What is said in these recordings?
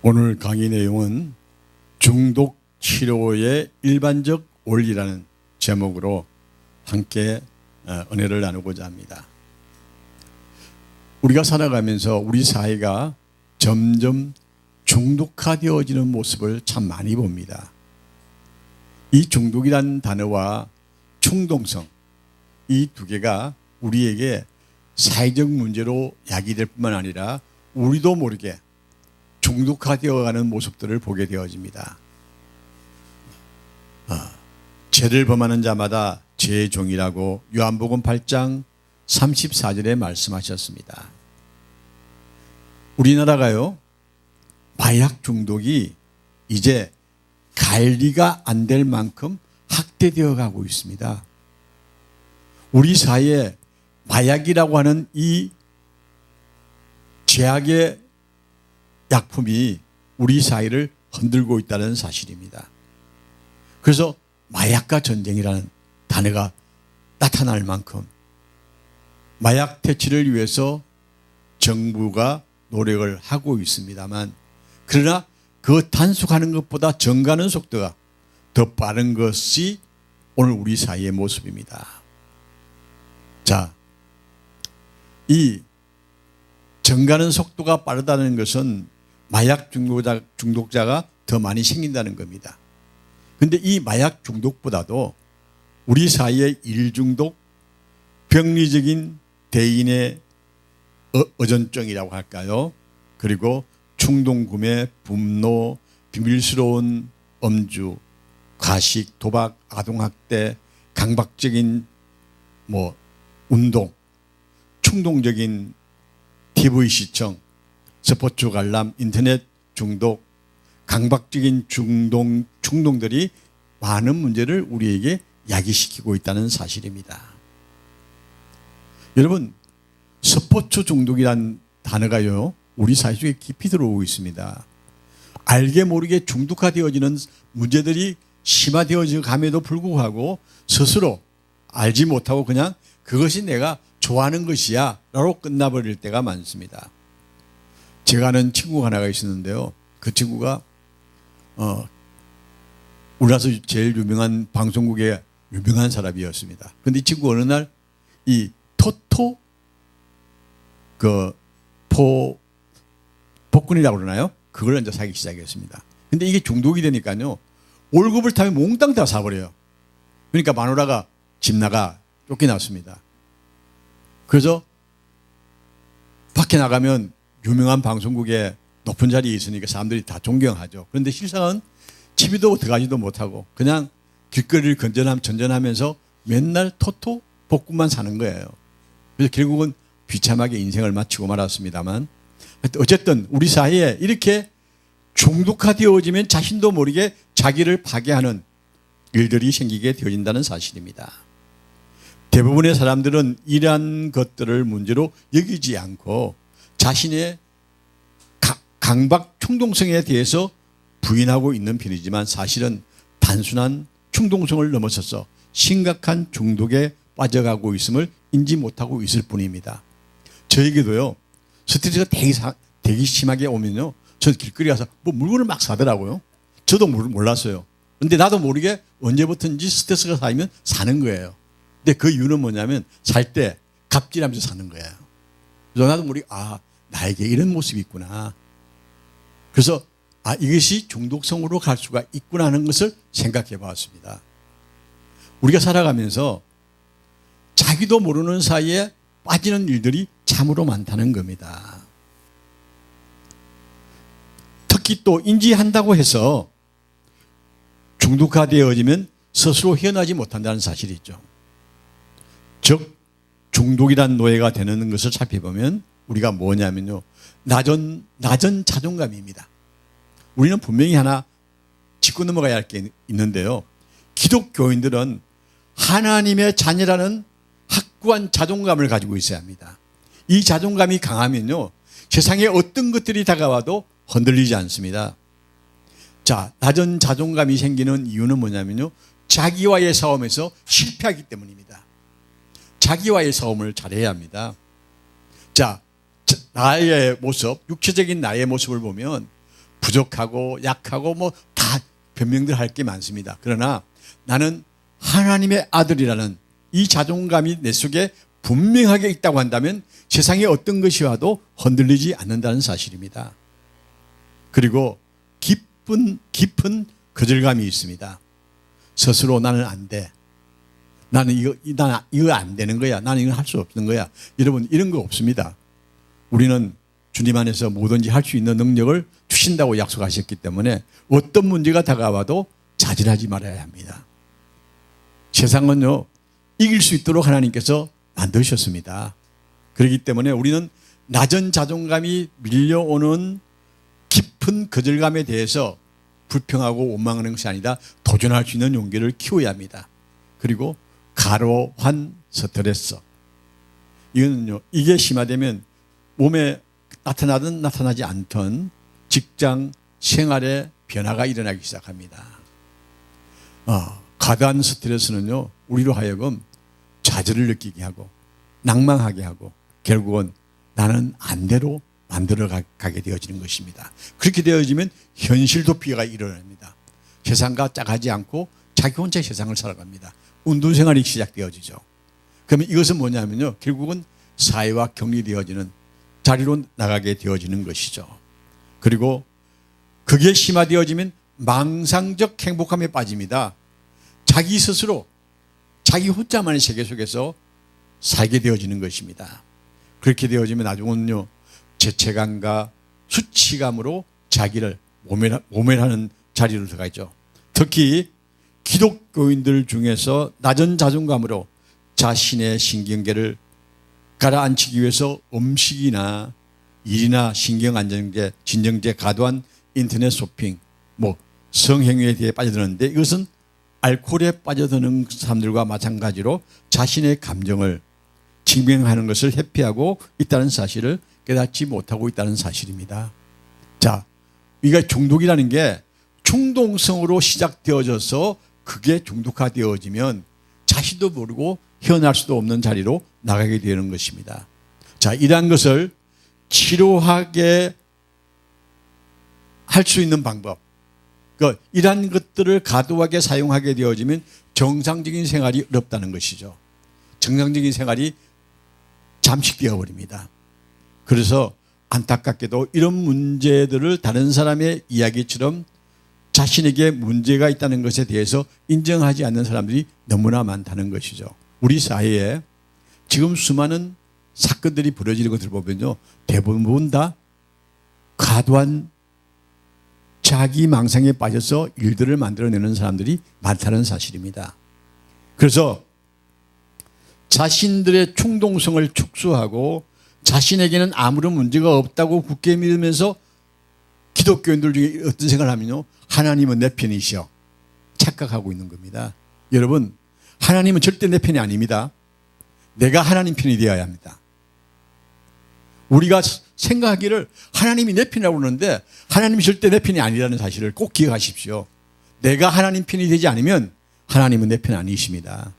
오늘 강의 내용은 중독 치료의 일반적 원리라는 제목으로 함께 은혜를 나누고자 합니다. 우리가 살아가면서 우리 사회가 점점 중독화되어지는 모습을 참 많이 봅니다. 이 중독이라는 단어와 충동성, 이 두 개가 우리에게 사회적 문제로 야기될 뿐만 아니라 우리도 모르게 중독화되어가는 모습들을 보게 되어집니다. 죄를 범하는 자마다 죄의 종이라고 요한복음 8장 34절에 말씀하셨습니다. 우리나라가요, 마약 중독이 이제 관리가 안 될 만큼 확대되어 가고 있습니다. 우리 사회에 마약이라고 하는 이 죄악의 약품이 우리 사회를 흔들고 있다는 사실입니다. 그래서 마약과 전쟁이라는 단어가 나타날 만큼 마약 퇴치를 위해서 정부가 노력을 하고 있습니다만, 그러나 그 단속하는 것보다 증가하는 속도가 더 빠른 것이 오늘 우리 사회의 모습입니다. 자, 이 증가하는 속도가 빠르다는 것은 마약 중독자가 더 많이 생긴다는 겁니다. 그런데 이 마약 중독보다도 우리 사회의 일중독, 병리적인 대인의 의존증이라고 할까요? 그리고 충동구매, 분노, 비밀스러운 음주, 과식, 도박, 아동학대, 강박적인 운동, 충동적인 TV 시청, 스포츠 관람, 인터넷 중독, 강박적인 충동들이 많은 문제를 우리에게 야기시키고 있다는 사실입니다. 여러분, 스포츠 중독이란 단어가요, 우리 사회 속에 깊이 들어오고 있습니다. 알게 모르게 중독화되어지는 문제들이 심화되어져 감에도 불구하고 스스로 알지 못하고 그냥 그것이 내가 좋아하는 것이야 라고 끝나버릴 때가 많습니다. 제가 아는 친구가 하나가 있었는데요, 그 친구가 우리나라에서 제일 유명한 방송국의 유명한 사람이었습니다. 그런데 이 친구 어느 날 이 토토 복근이라고 그러나요? 그걸 이제 사기 시작했습니다. 근데 이게 중독이 되니까요, 월급을 타면 몽땅 다 사버려요. 그러니까 마누라가 집 나가 쫓겨났습니다. 그래서 밖에 나가면 유명한 방송국에 높은 자리에 있으니까 사람들이 다 존경하죠. 그런데 실상은 집에도 들어가지도 못하고 그냥 길거리를 전전하면서 맨날 토토 복근만 사는 거예요. 그래서 결국은 비참하게 인생을 마치고 말았습니다만, 어쨌든 우리 사회에 이렇게 중독화되어지면 자신도 모르게 자기를 파괴하는 일들이 생기게 되어진다는 사실입니다. 대부분의 사람들은 이러한 것들을 문제로 여기지 않고 자신의 강박 충동성에 대해서 부인하고 있는 편이지만, 사실은 단순한 충동성을 넘어서서 심각한 중독에 빠져가고 있음을 인지 못하고 있을 뿐입니다. 저에게도요, 스트레스가 되게 심하게 오면요, 저 길거리 가서 물건을 막 사더라고요. 저도 몰랐어요. 그런데 나도 모르게 언제부터인지 스트레스가 쌓이면 사는 거예요. 근데 그 이유는 뭐냐면 살 때 갑질하면서 사는 거예요. 그래서 나도 모르게 나에게 이런 모습이 있구나. 그래서 이것이 중독성으로 갈 수가 있구나 하는 것을 생각해 봤습니다. 우리가 살아가면서 자기도 모르는 사이에 빠지는 일들이 참으로 많다는 겁니다. 특히 또 인지한다고 해서 중독화되어지면 스스로 헤어나지 못한다는 사실이 있죠. 즉 중독이란 노예가 되는 것을 살펴보면 우리가 뭐냐면요, 낮은 자존감입니다. 우리는 분명히 하나 짚고 넘어가야 할 게 있는데요, 기독교인들은 하나님의 자녀라는 확고한 자존감을 가지고 있어야 합니다. 이 자존감이 강하면요, 세상에 어떤 것들이 다가와도 흔들리지 않습니다. 자, 낮은 자존감이 생기는 이유는 뭐냐면요, 자기와의 싸움에서 실패하기 때문입니다. 자기와의 싸움을 잘해야 합니다. 자, 나의 모습, 육체적인 나의 모습을 보면 부족하고 약하고 뭐 다 변명들 할 게 많습니다. 그러나 나는 하나님의 아들이라는 이 자존감이 내 속에 분명하게 있다고 한다면 세상에 어떤 것이 와도 흔들리지 않는다는 사실입니다. 그리고 깊은 거절감이 있습니다. 스스로 나는 안 돼. 나는 이거 안 되는 거야. 나는 이거 할 수 없는 거야. 여러분, 이런 거 없습니다. 우리는 주님 안에서 뭐든지 할 수 있는 능력을 주신다고 약속하셨기 때문에 어떤 문제가 다가와도 자질하지 말아야 합니다. 세상은요, 이길 수 있도록 하나님께서 만드셨습니다. 그렇기 때문에 우리는 낮은 자존감이 밀려오는 깊은 거절감에 대해서 불평하고 원망하는 것이 아니라 도전할 수 있는 용기를 키워야 합니다. 그리고 가로환 스트레스. 이거는요, 이게 심화되면 몸에 나타나든 나타나지 않던 직장 생활에 변화가 일어나기 시작합니다. 과다한 스트레스는요, 우리로 하여금 좌절을 느끼게 하고 낭망하게 하고 결국은 나는 안대로 만들어 가게 되어지는 것입니다. 그렇게 되어지면 현실 도피가 일어납니다. 세상과 짝하지 않고 자기 혼자 세상을 살아갑니다. 운동생활이 시작되어지죠. 그러면 이것은 뭐냐면요, 결국은 사회와 격리되어지는 자리로 나가게 되어지는 것이죠. 그리고 그게 심화되어지면 망상적 행복감에 빠집니다. 자기 스스로 자기 혼자만의 세계 속에서 살게 되어지는 것입니다. 그렇게 되어지면 나중은요, 죄책감과 수치감으로 자기를 모멸하는 자리로 들어가죠. 특히 기독교인들 중에서 낮은 자존감으로 자신의 신경계를 가라앉히기 위해서 음식이나 일이나 신경안정제, 진정제, 과도한 인터넷 쇼핑, 성행위에 대해 빠져드는데, 이것은 알코올에 빠져드는 사람들과 마찬가지로 자신의 감정을 증명하는 것을 회피하고 있다는 사실을 깨닫지 못하고 있다는 사실입니다. 자, 우리가 중독이라는 게 충동성으로 시작되어져서 그게 중독화되어지면 자신도 모르고 헤어날 수도 없는 자리로 나가게 되는 것입니다. 자, 이러한 것을 치료하게 할 수 있는 방법, 이러한 것들을 과도하게 사용하게 되어지면 정상적인 생활이 어렵다는 것이죠. 정상적인 생활이 잠식되어 버립니다. 그래서 안타깝게도 이런 문제들을 다른 사람의 이야기처럼 자신에게 문제가 있다는 것에 대해서 인정하지 않는 사람들이 너무나 많다는 것이죠. 우리 사회에 지금 수많은 사건들이 벌어지는 것을 보면요, 대부분 다 과도한 자기 망상에 빠져서 일들을 만들어내는 사람들이 많다는 사실입니다. 그래서 자신들의 충동성을 축소하고 자신에게는 아무런 문제가 없다고 굳게 믿으면서 기독교인들 중에 어떤 생각을 하면요, 하나님은 내 편이시여 착각하고 있는 겁니다. 여러분, 하나님은 절대 내 편이 아닙니다. 내가 하나님 편이 되어야 합니다. 우리가 생각하기를 하나님이 내 편이라고 그러는데 하나님이 절대 내 편이 아니라는 사실을 꼭 기억하십시오. 내가 하나님 편이 되지 않으면 하나님은 내 편 아니십니다.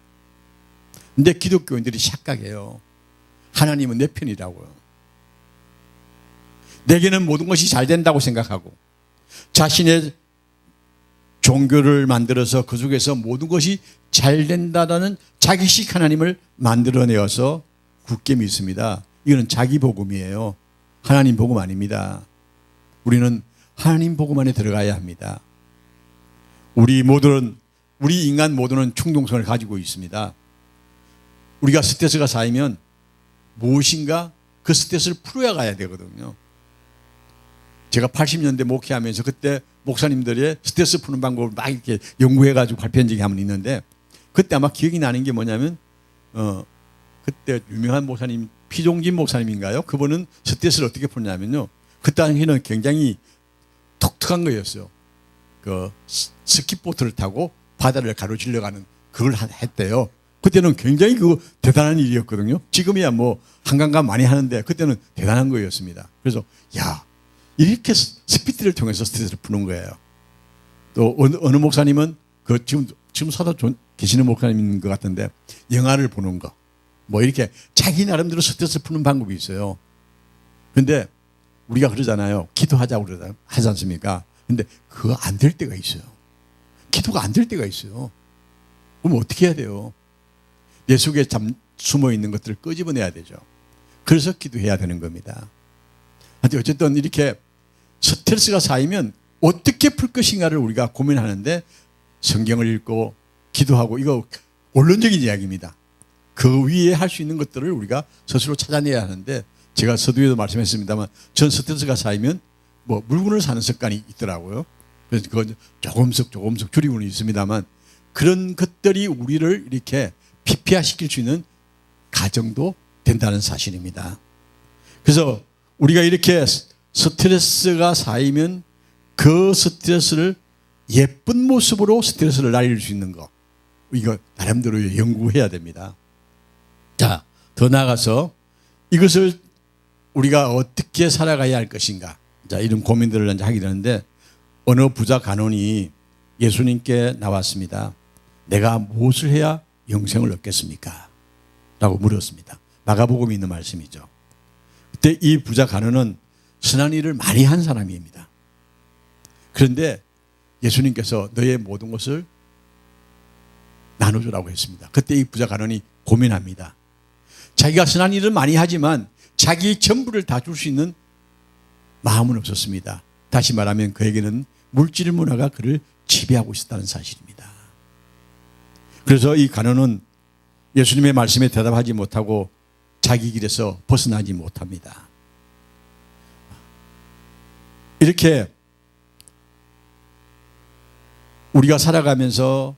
근데 기독교인들이 착각해요. 하나님은 내 편이라고요. 내게는 모든 것이 잘 된다고 생각하고 자신의 종교를 만들어서 그 속에서 모든 것이 잘 된다라는 자기식 하나님을 만들어내어서 굳게 믿습니다. 이거는 자기 복음이에요. 하나님 복음 아닙니다. 우리는 하나님 복음 안에 들어가야 합니다. 우리 인간 모두는 충동성을 가지고 있습니다. 우리가 스트레스가 쌓이면 무엇인가 그 스트레스를 풀어야 가야 되거든요. 제가 80년대 목회하면서 그때 목사님들의 스트레스 푸는 방법을 막 이렇게 연구해가지고 발표한 적이 한 번 있는데, 그때 아마 기억이 나는 게 뭐냐면, 그때 유명한 목사님, 피종진 목사님인가요? 그분은 스트레스를 어떻게 푸냐면요, 그 당시에는 굉장히 독특한 거였어요. 스키보트를 타고 바다를 가로질러 가는 그걸 했대요. 그때는 굉장히 대단한 일이었거든요. 지금이야 한강가 많이 하는데 그때는 대단한 거였습니다. 그래서 이렇게 스피드를 통해서 스트레스를 푸는 거예요. 또 어느 목사님은 지금 사도 계시는 목사님인 것 같은데 영화를 보는 거, 이렇게 자기 나름대로 스트레스 푸는 방법이 있어요. 그런데 우리가 그러잖아요. 기도하자고 하지 않습니까? 근데 그거 안 될 때가 있어요. 기도가 안 될 때가 있어요. 그럼 어떻게 해야 돼요? 내 속에 숨어 있는 것들을 끄집어내야 되죠. 그래서 기도해야 되는 겁니다. 어쨌든 이렇게 스트레스가 쌓이면 어떻게 풀 것인가를 우리가 고민하는데 성경을 읽고 기도하고 이거 원론적인 이야기입니다. 그 위에 할 수 있는 것들을 우리가 스스로 찾아내야 하는데 제가 서두에도 말씀했습니다만 전 스트레스가 쌓이면 뭐 물건을 사는 습관이 있더라고요. 그래서 그건 조금씩 줄이고는 있습니다만 그런 것들이 우리를 이렇게 피폐화시킬 수 있는 가정도 된다는 사실입니다. 그래서 우리가 이렇게 스트레스가 쌓이면 그 스트레스를 예쁜 모습으로 스트레스를 날릴 수 있는 거 이거 나름대로 연구해야 됩니다. 자, 더 나아가서 이것을 우리가 어떻게 살아가야 할 것인가 자, 이런 고민들을 이제 하게 되는데 어느 부자 간원이 예수님께 나왔습니다. 내가 무엇을 해야 영생을 얻겠습니까? 라고 물었습니다. 마가복음에 있는 말씀이죠. 그때 이 부자 간원은 선한 일을 많이 한 사람입니다. 그런데 예수님께서 너의 모든 것을 나눠주라고 했습니다. 그때 이 부자 간원이 고민합니다. 자기가 선한 일을 많이 하지만 자기 전부를 다 줄 수 있는 마음은 없었습니다. 다시 말하면 그에게는 물질 문화가 그를 지배하고 있었다는 사실입니다. 그래서 이 간원은 예수님의 말씀에 대답하지 못하고 자기 길에서 벗어나지 못합니다. 이렇게 우리가 살아가면서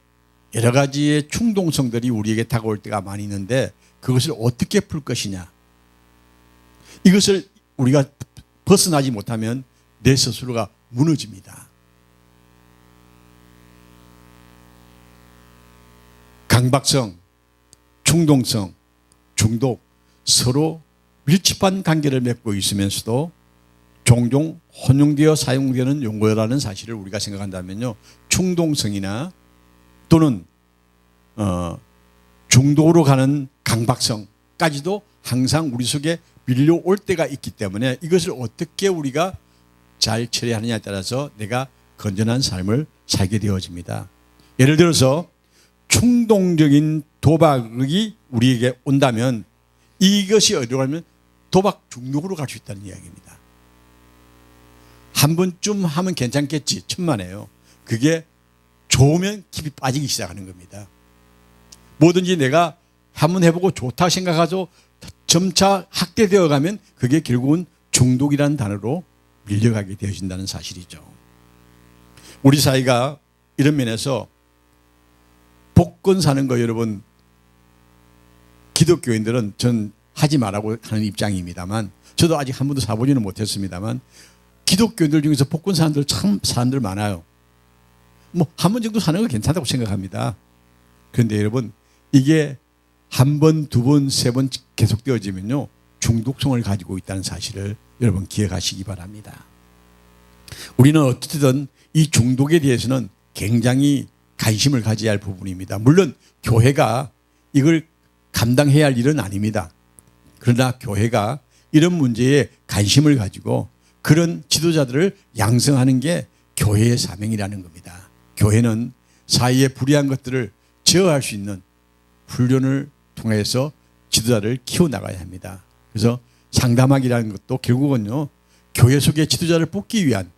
여러 가지의 충동성들이 우리에게 다가올 때가 많이 있는데 그것을 어떻게 풀 것이냐. 이것을 우리가 벗어나지 못하면 내 스스로가 무너집니다. 강박성, 충동성, 중독 서로 밀접한 관계를 맺고 있으면서도 종종 혼용되어 사용되는 용어라는 사실을 우리가 생각한다면요. 충동성이나 또는 중독으로 가는 강박성까지도 항상 우리 속에 밀려올 때가 있기 때문에 이것을 어떻게 우리가 잘 처리하느냐에 따라서 내가 건전한 삶을 살게 되어집니다. 예를 들어서 충동적인 도박이 우리에게 온다면 이것이 어디로 가면 도박 중독으로 갈 수 있다는 이야기입니다. 한 번쯤 하면 괜찮겠지 천만에요. 그게 좋으면 깊이 빠지기 시작하는 겁니다. 뭐든지 내가 한번 해보고 좋다 생각하죠. 점차 확대되어 가면 그게 결국은 중독이라는 단어로 밀려가게 되어진다는 사실이죠. 우리 사회가 이런 면에서 복권 사는 거 여러분 기독교인들은 전 하지 말라고 하는 입장입니다만 저도 아직 한 번도 사보지는 못했습니다만 기독교인들 중에서 복권 사는 사람들 많아요. 뭐 한 번 정도 사는 거 괜찮다고 생각합니다. 그런데 여러분 이게 한 번, 두 번, 세 번 계속되어지면요 중독성을 가지고 있다는 사실을 여러분 기억하시기 바랍니다. 우리는 어떻든 이 중독에 대해서는 굉장히 관심을 가져야 할 부분입니다. 물론 교회가 이걸 감당해야 할 일은 아닙니다. 그러나 교회가 이런 문제에 관심을 가지고 그런 지도자들을 양성하는 게 교회의 사명이라는 겁니다. 교회는 사회의 불의한 것들을 제어할 수 있는 훈련을 통해서 지도자를 키워나가야 합니다. 그래서 상담학이라는 것도 결국은요 교회 속에 지도자를 뽑기 위한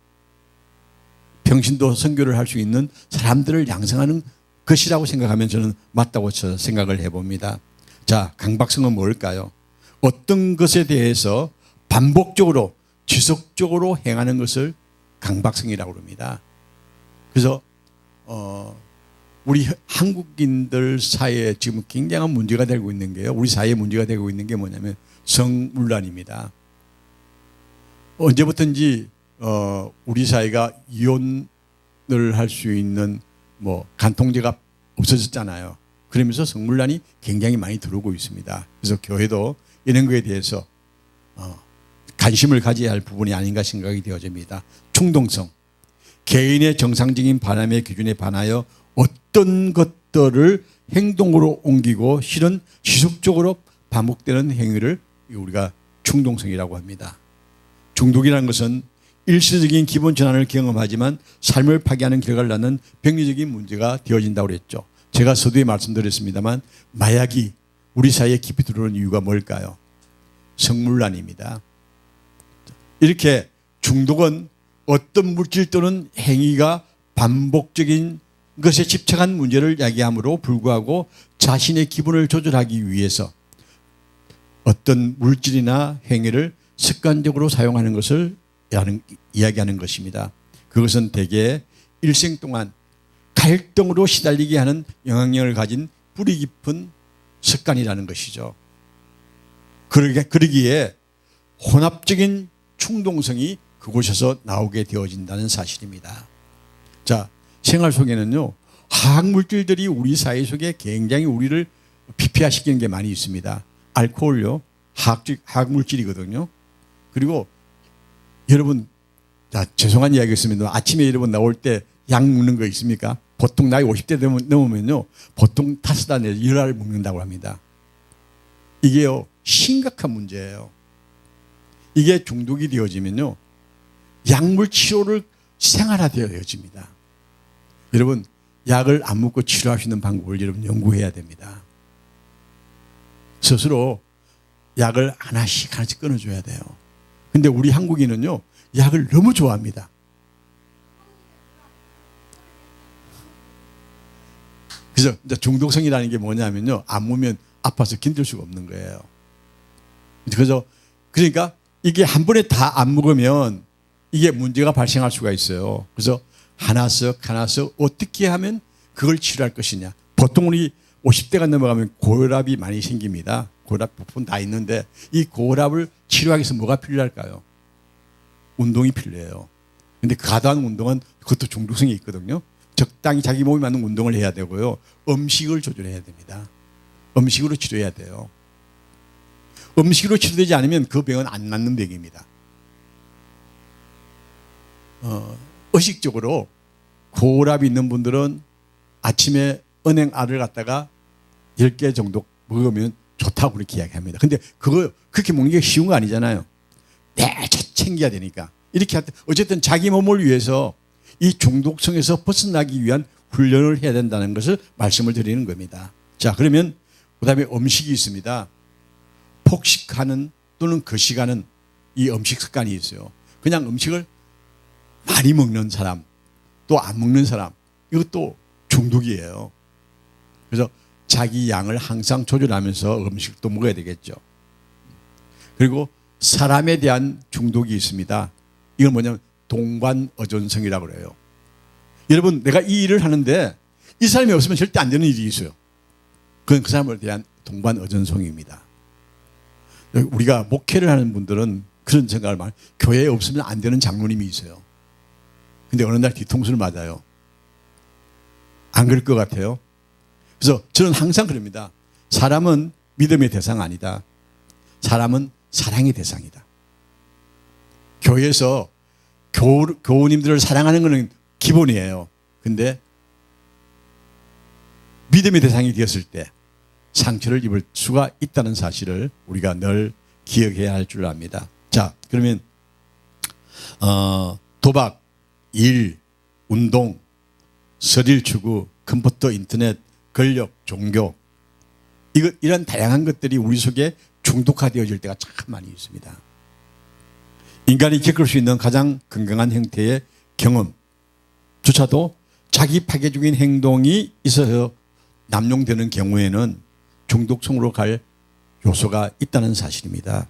평신도 선교를 할 수 있는 사람들을 양성하는 것이라고 생각하면 저는 맞다고 생각을 해봅니다. 자, 강박성은 뭘까요? 어떤 것에 대해서 반복적으로 지속적으로 행하는 것을 강박성이라고 합니다. 그래서 우리 한국인들 사이에 지금 굉장한 문제가 되고 있는 게요. 우리 사회에 문제가 되고 있는 게 뭐냐면 성문란입니다. 언제부턴지 우리 사회가 이혼을 할 수 있는 뭐 간통죄가 없어졌잖아요. 그러면서 성문란이 굉장히 많이 들어오고 있습니다. 그래서 교회도 이런 거에 대해서 관심을 가져야 할 부분이 아닌가 생각이 되어집니다. 충동성, 개인의 정상적인 반함의 기준에 반하여 어떤 것들을 행동으로 옮기고 실은 지속적으로 반복되는 행위를 우리가 충동성이라고 합니다. 중독이라는 것은 일시적인 기본 전환을 경험하지만 삶을 파괴하는 결과를 낳는 병리적인 문제가 되어진다고 그랬죠. 제가 서두에 말씀드렸습니다만 마약이 우리 사이에 깊이 들어오는 이유가 뭘까요? 성물란입니다. 이렇게 중독은 어떤 물질 또는 행위가 반복적인 것에 집착한 문제를 야기함으로 불구하고 자신의 기분을 조절하기 위해서 어떤 물질이나 행위를 습관적으로 사용하는 것을 이야기하는 것입니다. 그것은 대개 일생 동안 갈등으로 시달리게 하는 영향력을 가진 뿌리 깊은 습관이라는 것이죠. 그러기에 혼합적인 충동성이 그곳에서 나오게 되어진다는 사실입니다. 자, 생활 속에는요, 화학물질들이 우리 사회 속에 굉장히 우리를 피폐화시키는 게 많이 있습니다. 알코올요, 화학물질이거든요. 그리고 여러분, 자, 죄송한 이야기였습니다. 아침에 여러분 나올 때 약 먹는 거 있습니까? 보통 나이 50대 넘으면요, 보통 5알, 10알 먹는다고 합니다. 이게요, 심각한 문제예요. 이게 중독이 되어지면요, 약물 치료를 생활화되어집니다. 여러분, 약을 안 먹고 치료할 수 있는 방법을 여러분 연구해야 됩니다. 스스로 약을 하나씩 끊어줘야 돼요. 근데 우리 한국인은요, 약을 너무 좋아합니다. 그래서 중독성이라는 게 뭐냐면요, 안 먹으면 아파서 견딜 수가 없는 거예요. 그러니까 이게 한 번에 다 안 먹으면 이게 문제가 발생할 수가 있어요. 그래서 하나씩 어떻게 하면 그걸 치료할 것이냐. 보통 우리 50대가 넘어가면 고혈압이 많이 생깁니다. 고혈압 부분 다 있는데 이 고혈압을 치료하기 위해서 뭐가 필요할까요? 운동이 필요해요. 근데 과도한 운동은 그것도 중독성이 있거든요. 적당히 자기 몸에 맞는 운동을 해야 되고요. 음식을 조절해야 됩니다. 음식으로 치료해야 돼요. 음식으로 치료되지 않으면 그 병은 안 낫는 병입니다. 의식적으로 고혈압이 있는 분들은 아침에 은행알을 갖다가 10개 정도 먹으면 좋다고 그렇게 이야기합니다. 근데 그렇게 먹는 게 쉬운 거 아니잖아요. 매주 챙겨야 되니까. 이렇게 어쨌든 자기 몸을 위해서 이 중독성에서 벗어나기 위한 훈련을 해야 된다는 것을 말씀을 드리는 겁니다. 자, 그러면 그 다음에 음식이 있습니다. 폭식하는 또는 거식하는 이 음식 습관이 있어요. 그냥 음식을 많이 먹는 사람, 또 안 먹는 사람, 이것도 중독이에요. 그래서 자기 양을 항상 조절하면서 음식도 먹어야 되겠죠. 그리고 사람에 대한 중독이 있습니다. 이건 뭐냐면 동반어전성이라고 그래요. 여러분, 내가 이 일을 하는데 이 사람이 없으면 절대 안 되는 일이 있어요. 그건 그 사람에 대한 동반어전성입니다. 우리가 목회를 하는 분들은 그런 생각을 많이, 교회에 없으면 안 되는 장로님이 있어요. 근데 어느 날 뒤통수를 맞아요. 안 그럴 것 같아요. 그래서 저는 항상 그럽니다. 사람은 믿음의 대상 아니다. 사람은 사랑의 대상이다. 교회에서 교우님들을 사랑하는 것은 기본이에요. 근데 믿음의 대상이 되었을 때 상처를 입을 수가 있다는 사실을 우리가 늘 기억해야 할 줄 압니다. 자, 그러면 도박, 일, 운동, 서릴 추구, 컴퓨터, 인터넷, 권력, 종교, 이런 다양한 것들이 우리 속에 중독화되어질 때가 참 많이 있습니다. 인간이 겪을 수 있는 가장 건강한 형태의 경험조차도 자기 파괴 중인 행동이 있어서 남용되는 경우에는 중독성으로 갈 요소가 있다는 사실입니다.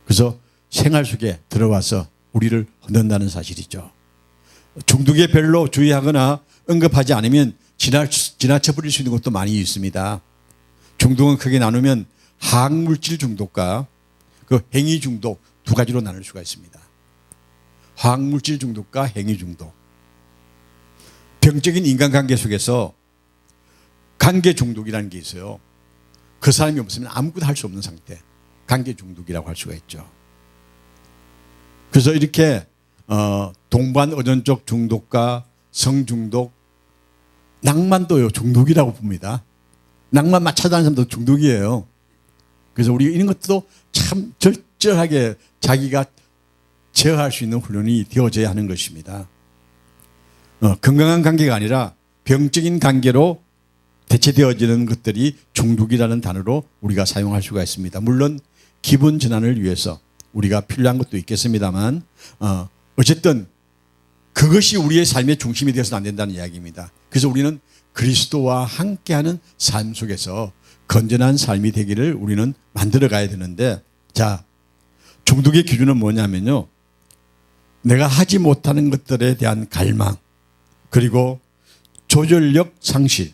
그래서 생활 속에 들어와서 우리를 흔든다는 사실이죠. 중독에 별로 주의하거나 언급하지 않으면 지나쳐 버릴 수 있는 것도 많이 있습니다. 중독은 크게 나누면 화학물질 중독과 그 행위 중독 두 가지로 나눌 수가 있습니다. 화학물질 중독과 행위 중독. 병적인 인간관계 속에서 관계 중독이라는 게 있어요. 그 사람이 없으면 아무것도 할 수 없는 상태. 관계 중독이라고 할 수가 있죠. 그래서 이렇게 동반어전적 중독과 성중독, 낭만도요 중독이라고 봅니다. 낭만 맞춰다니는 사람도 중독이에요. 그래서 우리 이런 것도 참 절절하게 자기가 제어할 수 있는 훈련이 되어져야 하는 것입니다. 건강한 관계가 아니라 병적인 관계로 대체되어지는 것들이 중독이라는 단어로 우리가 사용할 수가 있습니다. 물론 기분 전환을 위해서 우리가 필요한 것도 있겠습니다만 어쨌든 그것이 우리의 삶의 중심이 되어서는 안 된다는 이야기입니다. 그래서 우리는 그리스도와 함께하는 삶 속에서 건전한 삶이 되기를 우리는 만들어 가야 되는데, 자, 중독의 기준은 뭐냐면요, 내가 하지 못하는 것들에 대한 갈망, 그리고 조절력 상실,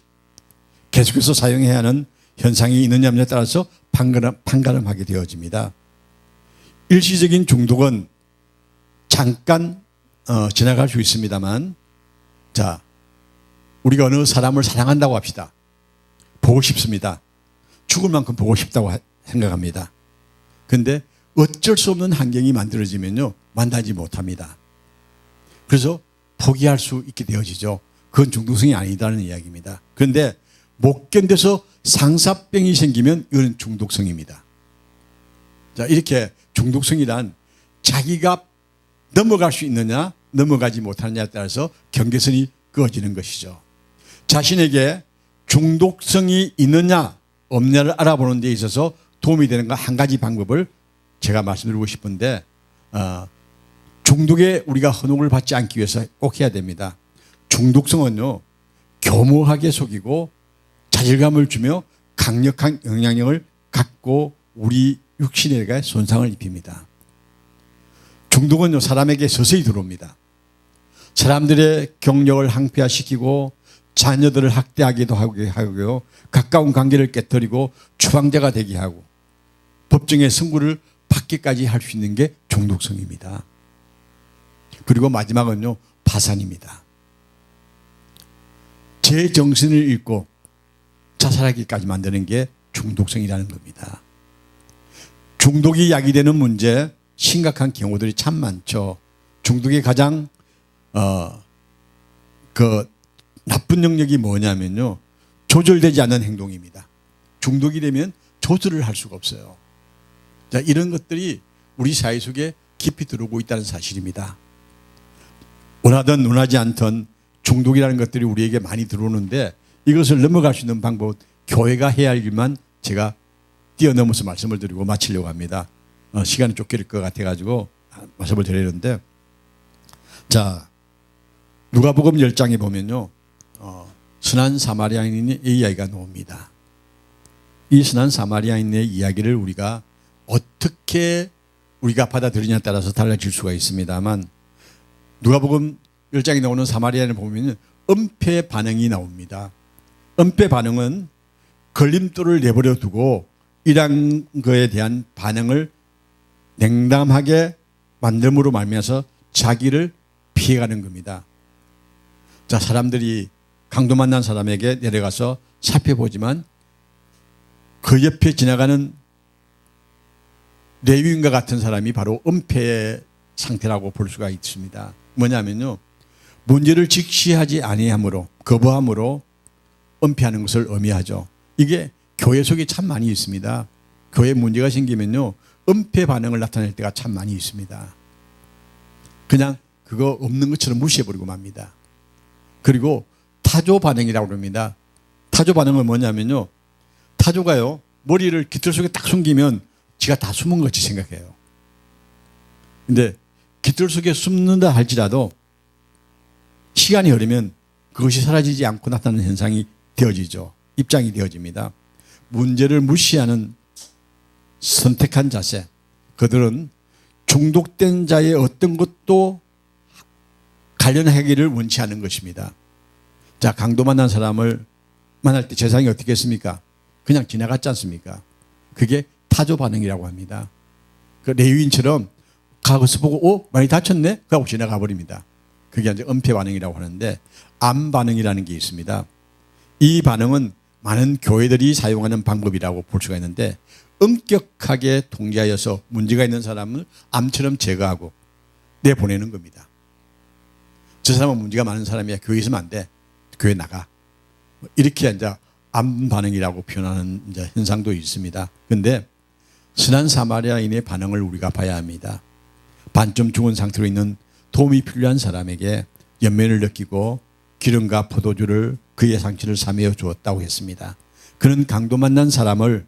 계속해서 사용해야 하는 현상이 있느냐 없느냐에 따라서 판가름하게 되어집니다. 일시적인 중독은 잠깐 지나갈 수 있습니다만, 자, 우리가 어느 사람을 사랑한다고 합시다. 보고 싶습니다. 죽을 만큼 보고 싶다고 생각합니다. 그런데 어쩔 수 없는 환경이 만들어지면요, 만나지 못합니다. 그래서 포기할 수 있게 되어지죠. 그건 중독성이 아니다는 이야기입니다. 그런데 못 견뎌서 상사병이 생기면 이건 중독성입니다. 자, 이렇게 중독성이란 자기가 넘어갈 수 있느냐 넘어가지 못하느냐에 따라서 경계선이 그어지는 것이죠. 자신에게 중독성이 있느냐 없느냐를 알아보는 데 있어서 도움이 되는 한 가지 방법을 제가 말씀드리고 싶은데, 중독에 우리가 헌혹을 받지 않기 위해서 꼭 해야 됩니다. 중독성은요, 교묘하게 속이고 자질감을 주며 강력한 영향력을 갖고 우리 육신에게 손상을 입힙니다. 중독은요, 사람에게 서서히 들어옵니다. 사람들의 경력을 항폐화시키고 자녀들을 학대하기도 하고요, 가까운 관계를 깨뜨리고 추방자가 되게 하고 법정의 승부를 받기까지 할 수 있는 게 중독성입니다. 그리고 마지막은요, 파산입니다. 제 정신을 잃고 자살하기까지 만드는 게 중독성이라는 겁니다. 중독이 야기되는 문제, 심각한 경우들이 참 많죠. 중독의 가장 나쁜 영역이 뭐냐면요, 조절되지 않는 행동입니다. 중독이 되면 조절을 할 수가 없어요. 자, 이런 것들이 우리 사회 속에 깊이 들어오고 있다는 사실입니다. 원하든 원하지 않든 중독이라는 것들이 우리에게 많이 들어오는데, 이것을 넘어갈 수 있는 방법, 교회가 해야 할 일만 제가 뛰어넘어서 말씀을 드리고 마치려고 합니다. 시간이 쫓길 것 같아가지고 말씀을 드리는데, 자, 누가복음 10장에 보면요, 선한 사마리아인의 이야기가 나옵니다. 이 선한 사마리아인의 이야기를 우리가 어떻게 우리가 받아들이냐에 따라서 달라질 수가 있습니다만, 누가복음 10장에 나오는 사마리아인을 보면 은폐 반응이 나옵니다. 은폐 반응은 걸림돌을 내버려 두고 이런 거에 대한 반응을 냉담하게 만듦으로 말미암아서 자기를 피해가는 겁니다. 자, 사람들이 강도 만난 사람에게 내려가서 살펴보지만 그 옆에 지나가는 레위인과 같은 사람이 바로 은폐의 상태라고 볼 수가 있습니다. 뭐냐면요, 문제를 직시하지 아니함으로, 거부함으로 은폐하는 것을 의미하죠. 이게 교회 속에 참 많이 있습니다. 교회에 문제가 생기면요, 은폐 반응을 나타낼 때가 참 많이 있습니다. 그냥 그거 없는 것처럼 무시해버리고 맙니다. 그리고 타조 반응이라고 합니다. 타조 반응은 뭐냐면요, 타조가요, 머리를 깃털 속에 딱 숨기면 지가 다 숨은 것같이 생각해요. 근데 깃털 속에 숨는다 할지라도 시간이 흐르면 그것이 사라지지 않고 나타나는 현상이 되어지죠. 입장이 되어집니다. 문제를 무시하는 선택한 자세, 그들은 중독된 자의 어떤 것도 관련하기를 원치 않은 것입니다. 자, 강도 만난 사람을 만날 때 세상이 어떻게 했습니까? 그냥 지나갔지 않습니까? 그게 타조 반응이라고 합니다. 그 레위인처럼 가서 보고 많이 다쳤네? 그러고 지나가 버립니다. 그게 이제 은폐 반응이라고 하는데, 암 반응이라는 게 있습니다. 이 반응은 많은 교회들이 사용하는 방법이라고 볼 수가 있는데, 엄격하게 통제하여서 문제가 있는 사람을 암처럼 제거하고 내보내는 겁니다. 저 사람은 문제가 많은 사람이야. 교회에 있으면 안 돼. 교회 나가. 이렇게 이제 암 반응이라고 표현하는 이제 현상도 있습니다. 그런데 선한 사마리아인의 반응을 우리가 봐야 합니다. 반쯤 죽은 상태로 있는 도움이 필요한 사람에게 연면을 느끼고 기름과 포도주를 그의 상처를 사매어 주었다고 했습니다. 그는 강도 만난 사람을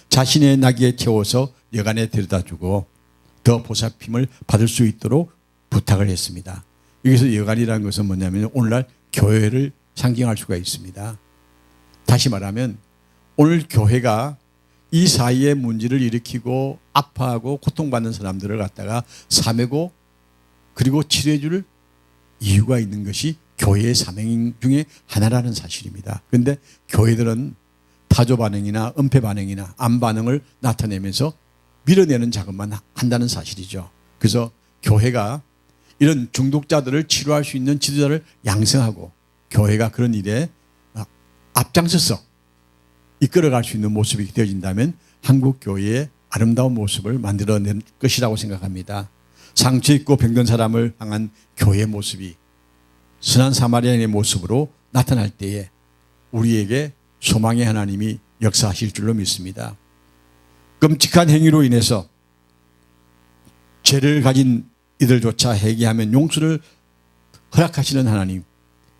자신의 나귀에 태워서 여관에 데려다주고 더 보살핌을 받을 수 있도록 부탁을 했습니다. 여기서 여관이라는 것은 뭐냐면 오늘날 교회를 상징할 수가 있습니다. 다시 말하면 오늘 교회가 이 사이에 문제를 일으키고 아파하고 고통받는 사람들을 갖다가 사매고 그리고 치료해 줄 이유가 있는 것이 교회의 사명 중에 하나라는 사실입니다. 그런데 교회들은 타조 반응이나 은폐 반응이나 암 반응을 나타내면서 밀어내는 작업만 한다는 사실이죠. 그래서 교회가 이런 중독자들을 치료할 수 있는 지도자를 양성하고 교회가 그런 일에 앞장서서 이끌어갈 수 있는 모습이 되어진다면 한국 교회의 아름다운 모습을 만들어낼 것이라고 생각합니다. 상처 있고 병든 사람을 향한 교회의 모습이 선한 사마리아인의 모습으로 나타날 때에 우리에게 소망의 하나님이 역사하실 줄로 믿습니다. 끔찍한 행위로 인해서 죄를 가진 이들조차 회개하면 용서를 허락하시는 하나님,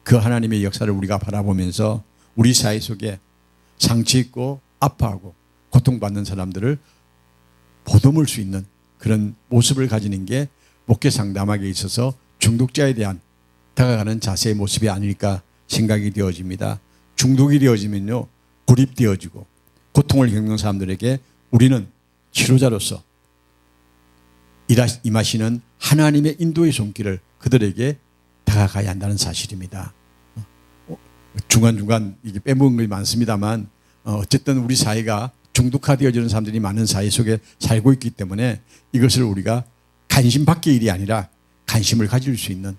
그 하나님의 역사를 우리가 바라보면서 우리 사회 속에 상처 있고 아파하고 고통받는 사람들을 보듬을 수 있는 그런 모습을 가지는 게 목회 상담학에 있어서 중독자에 대한 다가가는 자세의 모습이 아닐까 생각이 되어집니다. 중독이 되어지면요, 고립되어지고 고통을 겪는 사람들에게 우리는 치료자로서 임하시는 하나님의 인도의 손길을 그들에게 다가가야 한다는 사실입니다. 중간중간 이게 빼먹은 것이 많습니다만 어쨌든 우리 사회가 중독화되어지는 사람들이 많은 사회 속에 살고 있기 때문에 이것을 우리가 관심 밖의 일이 아니라 관심을 가질 수 있는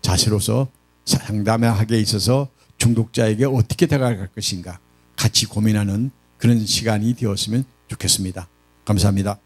자세로서 상담하기에 있어서 중독자에게 어떻게 다가갈 것인가 같이 고민하는 그런 시간이 되었으면 좋겠습니다. 감사합니다.